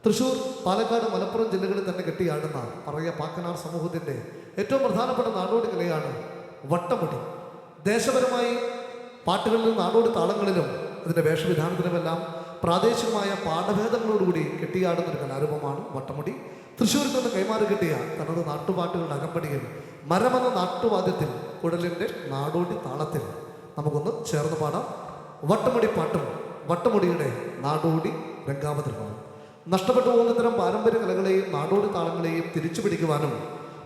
തൃശ്ശൂർ, പാലക്കാട്, മലപ്പുറം ജില്ലകളിൽ തന്നെ കെട്ടിയാടുന്ന പറയ പാക്കനാർ സമൂഹത്തിൻ്റെ ഏറ്റവും പ്രധാനപ്പെട്ട നാടോടി കലയാണ് വട്ടമുടി. ദേശപരമായി പാട്ടുകളിലും നാടോടി താളങ്ങളിലും അതിൻ്റെ വേഷവിധാനത്തിലുമെല്ലാം പ്രാദേശികമായ പാഠഭേദങ്ങളോടുകൂടി കെട്ടിയാടുന്ന ഒരു കലാരൂപമാണ് വട്ടമുടി. തൃശ്ശൂരിൽ നിന്ന് കൈമാറി കിട്ടിയ തനത് നാട്ടുപാട്ടുകളുടെ അകമ്പടിയിൽ മരമെന്ന നാട്ടുവാദ്യത്തിൽ കുഴലിൻ്റെ നാടോടി താളത്തിൽ നമുക്കൊന്ന് ചേർന്ന് പാടാം. വട്ടമുടി പാട്ടും വട്ടമുടിയുടെ നാടോടി രംഗാവതരണവും. നഷ്ടപ്പെട്ടു പോകുന്ന ഇത്തരം പാരമ്പര്യ കലകളെയും നാടോടി താളങ്ങളെയും തിരിച്ചു പിടിക്കുവാനും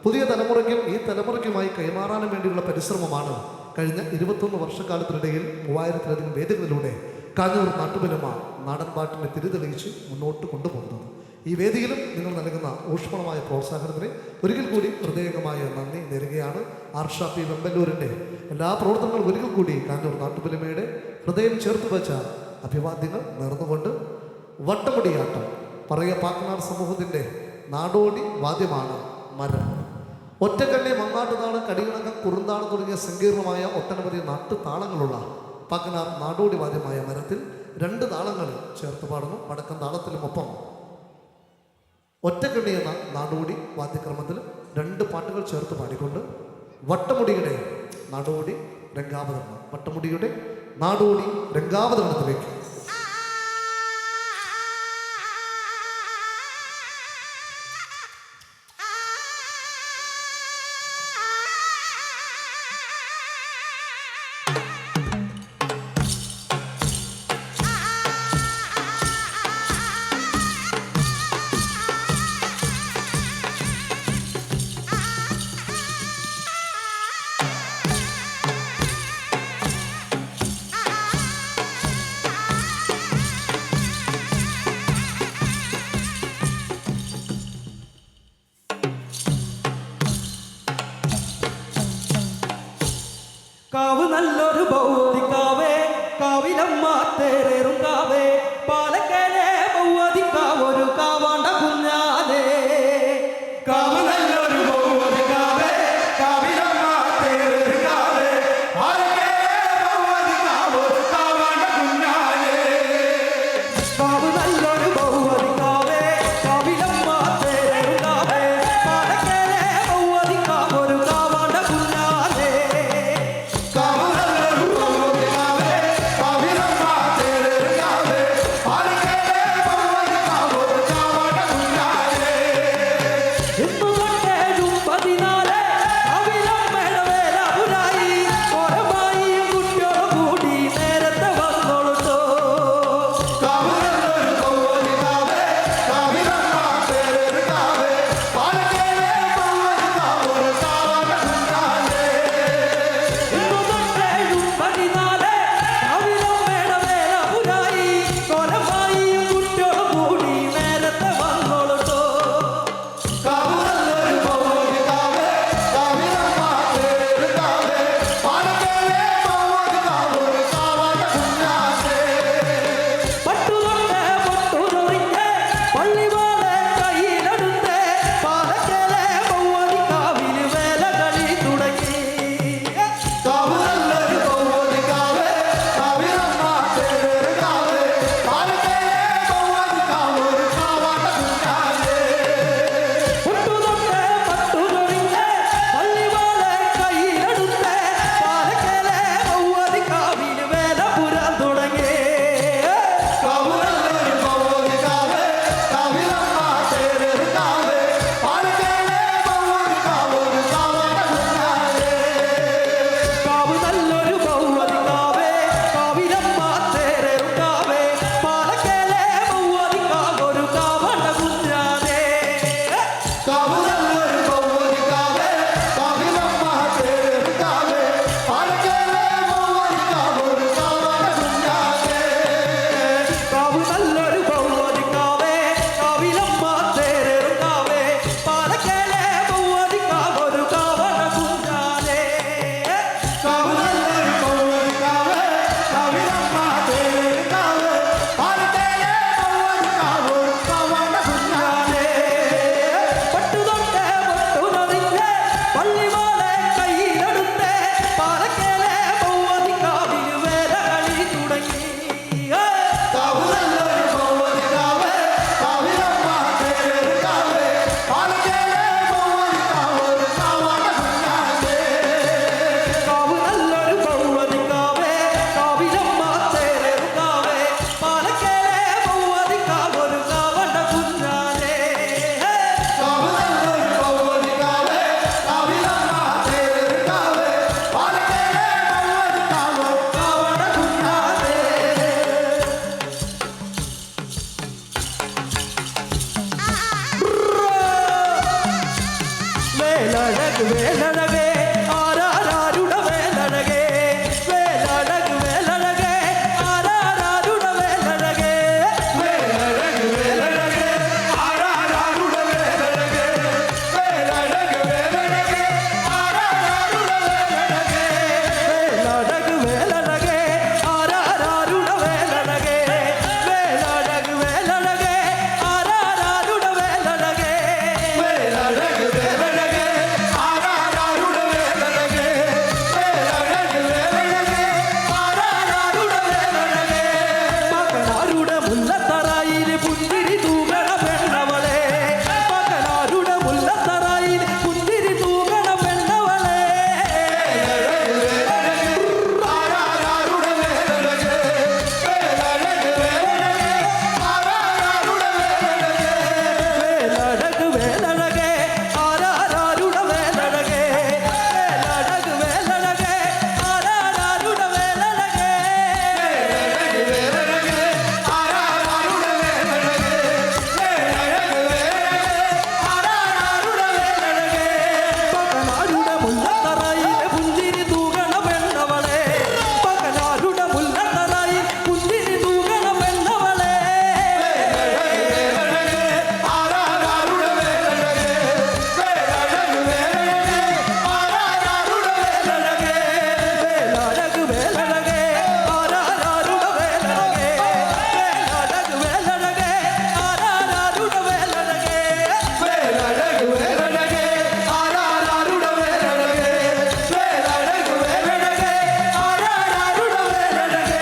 പുതിയ തലമുറയ്ക്കും ഈ തലമുറയ്ക്കുമായി കൈമാറാനും വേണ്ടിയുള്ള പരിശ്രമമാണ് കഴിഞ്ഞ 21 വർഷക്കാലത്തിനിടയിൽ 3000-ലധികം വേദികളിലൂടെ കാഞ്ഞൂർ നാട്ടുപെരുമ നാടൻ പാട്ടിനെ തിരിതെളിയിച്ച് മുന്നോട്ട് കൊണ്ടുപോകുന്നത്. ഈ വേദിയിലും നിങ്ങൾ നൽകുന്ന ഊഷ്മളമായ പ്രോത്സാഹനത്തിന് ഒരിക്കൽ കൂടി ഹൃദയംഗമായ നന്ദി നേരുകയാണ്. ആർഷാപ്പി വെമ്പല്ലൂരിൻ്റെ എല്ലാ പ്രവർത്തനങ്ങളും ഒരിക്കൽ കൂടി കാഞ്ഞൂർ നാട്ടുപെരുമയുടെ ഹൃദയം ചേർത്ത് വെച്ച അഭിവാദ്യങ്ങൾ നേർന്നുകൊണ്ട് വട്ടമുടിയാട്ടം പറയ പാക്കനാർ സമൂഹത്തിൻ്റെ നാടോടി വാദ്യമാണ് മരം. ഒറ്റക്കണ്ണി, മങ്ങാട്ടുതാളം, കടികളക്കം, കുറുന്താളം തുടങ്ങിയ സങ്കീർണമായ ഒട്ടനവധി നാട്ടുതാളങ്ങളുള്ള പാക്കനാർ നാടോടി വാദ്യമായ മരത്തിൽ 2 താളങ്ങൾ ചേർത്ത് പാടുന്നു. വടക്കൻ താളത്തിലുമൊപ്പം ഒറ്റക്കണ്ണി എന്ന നാടോടി വാദ്യക്രമത്തിൽ 2 പാട്ടുകൾ ചേർത്ത് പാടിക്കൊണ്ട് വട്ടമുടിയുടെ നാടോടി രംഗാവതരണം, വട്ടമുടിയുടെ നാടോടി രംഗാവതരണത്തിലേക്ക് കാവ് നല്ലൊരു ഭൗതികാവേ, കാവിലമ്മ തേറേറും കാവേ, പാലക്കലെ ഭൗതികാവൊരു കാവാണ്ട കുഞ്ഞാതേ. കാവ് നല്ലൊരു ഭൗതികാവേ, കാവിലമ്മ തേറേറും കാവേ, പാലക്കലെ ഭൗതികാവൊരു കാവാണ്ട കുഞ്ഞാതേ. കാവ് നല്ലൊരു ഭൗതികാവേ, കാവിലമ്മ തേറേറും കാവേ, പാലക്കലെ ഭൗതികാവൊരു കാവാണ്ട കുഞ്ഞാതേ. കാവ് നല്ലൊരു ഭൗതികാവേ, കാവിലമ്മ തേറേറും കാവേ, വേലഴകേ ആരാരുടെ വേലഴകേ വേലഴക് വേലഴകേ ആരാരുടെ വേലഴകേ വേലഴക് വേലഴകേ ആരാരുടെ വേലഴകേ വേലഴക് വേലഴകേ ആരാരുടെ വേലഴകേ വേലഴക് വേലഴകേ ആരാരുടെ വേലഴകേ വേലഴക് വേലഴകേ ആരാരുടെ വേലഴകേ വേലഴക് വേലഴകേ ആരാരുടെ വേലഴകേ വേലഴക് വേലഴകേ ആരാരുടെ വേലഴകേ മകനാരുടെ മുല്ലത്തറയിൽ പുഞ്ചിരി തൂകണ പെണ്ണവളെ മകനാരുടെ മുല്ലത്തറയിൽ പുഞ്ചിരി തൂകണ പെണ്ണവളെ വേലഴക് വേലഴകേ ആരാരുടെ വേലഴകേ വേലഴക് വേലഴകേ ആരാരുടെ വേലഴകേ വേലഴക് വേലഴകേ ആരാരുടെ വേലഴകേ വേലഴക് വേലഴകേ ആരാരുടെ വേലഴകേ വേലഴക് വേലഴകേ ആരാരുടെ വേലഴകേ വേലഴക് വേലഴകേ ആരാരുടെ വേലഴകേ പകനാരുടെ മുല്ലത്തറയിൽ പുഞ്ചിരി തൂകണ പെണ്ണവളെ പകനാരുടെ മുല്ലത്തറയിൽ പുഞ്ചിരി തൂകണ പെണ്ണവളെ വേലഴക് വേലഴകേ ആരാരുടെ വേലഴകേ വേലഴക് വേലഴകേ ആരാരുടെ വേലഴകേ വേലഴക് വേലഴകേ ആരാരുടെ വേലഴകേ വേലഴക് വേലഴകേ ആരാരുടെ വേലഴകേ വേലഴക് വേലഴകേ ആരാരുടെ വേലഴകേ വേലഴക് വേലഴകേ ആരാരുടെ വേലഴകേ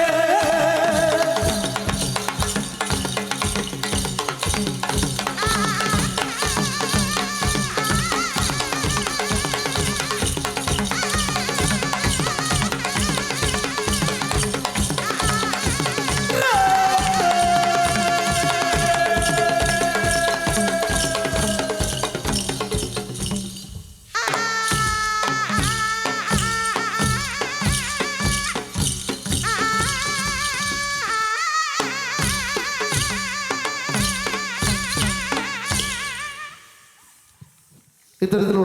ഇത്തരത്തിലുള്ള